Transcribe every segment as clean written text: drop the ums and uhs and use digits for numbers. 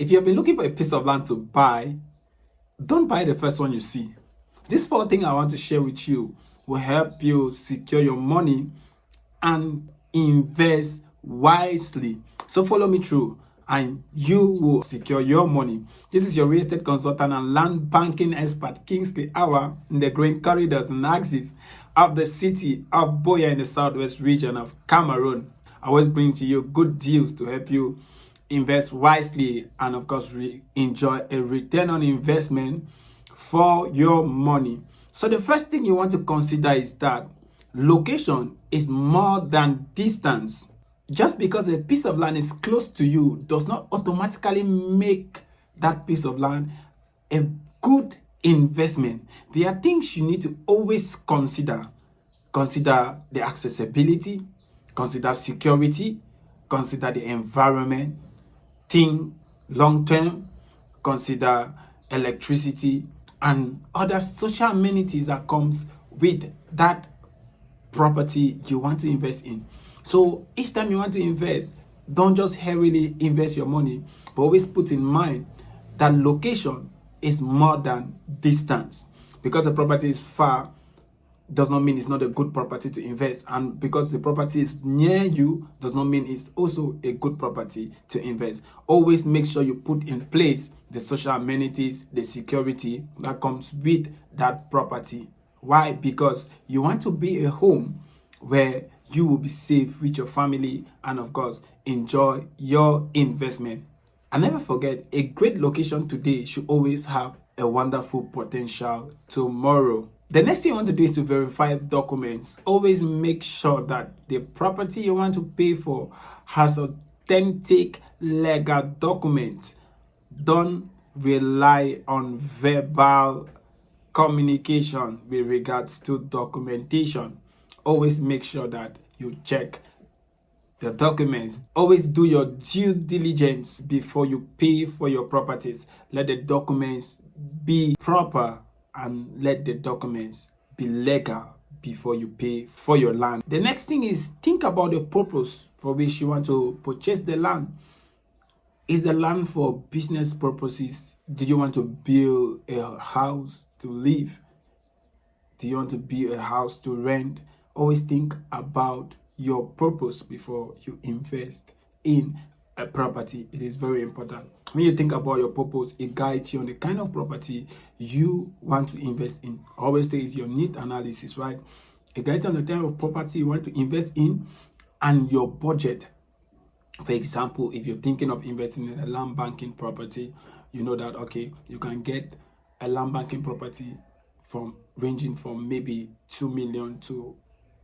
If you have been looking for a piece of land to buy, don't buy the first one you see. These 4 things I want to share with you will help you secure your money and invest wisely. So follow me through and you will secure your money. This is your real estate consultant and land banking expert, Kingsley, in the growing corridors and axis of the city of Boya in the southwest region of Cameroon. I always bring to you good deals to help you invest wisely and of course enjoy a return on investment for your money. So the first thing you want to consider is that location is more than distance. Just because a piece of land is close to you does not automatically make that piece of land a good investment. There are things you need to always consider. Consider the accessibility, consider security, consider the environment, think long term, consider electricity and other social amenities that comes with that property you want to invest in. So each time you want to invest, don't just hurriedly invest your money, but always put in mind that location is more than distance. Because the property is far does not mean it's not a good property to invest, and because the property is near you does not mean it's also a good property to invest. Always make sure you put in place the social amenities, the security that comes with that property. Why? Because you want to be a home where you will be safe with your family and of course enjoy your investment. And never forget, a great location today should always have a wonderful potential tomorrow. The next thing you want to do is to verify documents. Always make sure that the property you want to pay for has authentic legal documents. Don't rely on verbal communication with regards to documentation. Always make sure that you check the documents. Always do your due diligence before you pay for your properties. Let the documents be proper and let the documents be legal before you pay for your land. The next thing is think about the purpose for which you want to purchase the land. Is the land for business purposes? Do you want to build a house to live? Do you want to build a house to rent? Always think about your purpose before you invest in a property. It is very important. When you think about your purpose, it guides you on the kind of property you want to invest in. I always say it's your need analysis, right? It guides you on the type of property you want to invest in and your budget. For example, if you're thinking of investing in a land banking property, you know that, okay, you can get a land banking property ranging from maybe 2 million to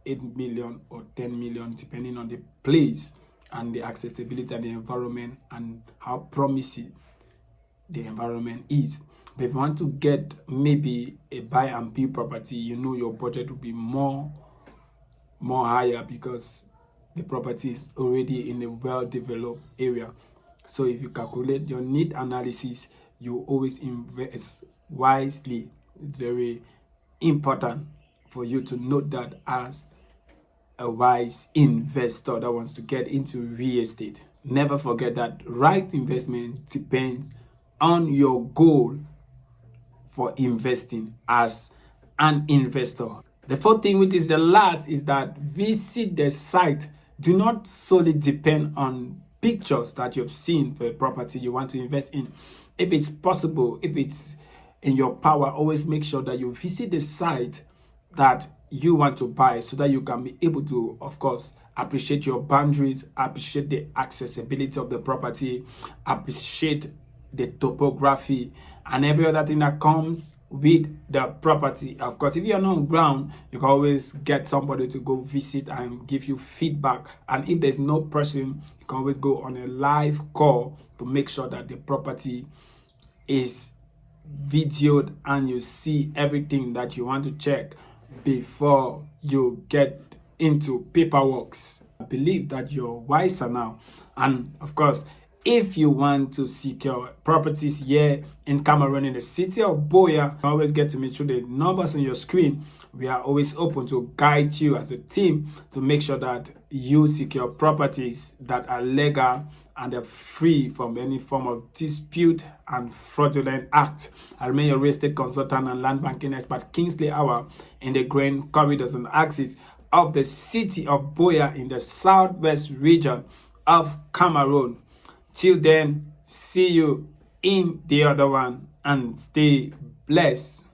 8 million or 10 million, depending on the place and the accessibility and the environment and how promising the environment is. But if you want to get maybe a buy and build property, you know your budget will be more higher because the property is already in a well-developed area. So if you calculate your need analysis, you always invest wisely. It's very important for you to note that as a wise investor that wants to get into real estate. Never forget that right investment depends on your goal for investing as an investor. The fourth thing, which is the last, is that visit the site. Do not solely depend on pictures that you've seen for a property you want to invest in. If it's possible, if it's in your power, always make sure that you visit the site that you want to buy so that you can be able to, of course, appreciate your boundaries, appreciate the accessibility of the property, appreciate the topography and every other thing that comes with the property. Of course, if you're not on ground, you can always get somebody to go visit and give you feedback. And if there's no person, you can always go on a live call to make sure that the property is videoed and you see everything that you want to check before you get into paperwork. I believe that you're wiser now. And of course, if you want to secure properties here in Cameroon, in the city of Boya, always get to me through the numbers on your screen. We are always open to guide you as a team to make sure that you secure properties that are legal and they're free from any form of dispute and fraudulent act. I remain your real estate consultant and land banking expert, Kingsley Hour, in the grain corridors and axis of the city of Boya in the southwest region of Cameroon. Till then, see you in the other one and stay blessed.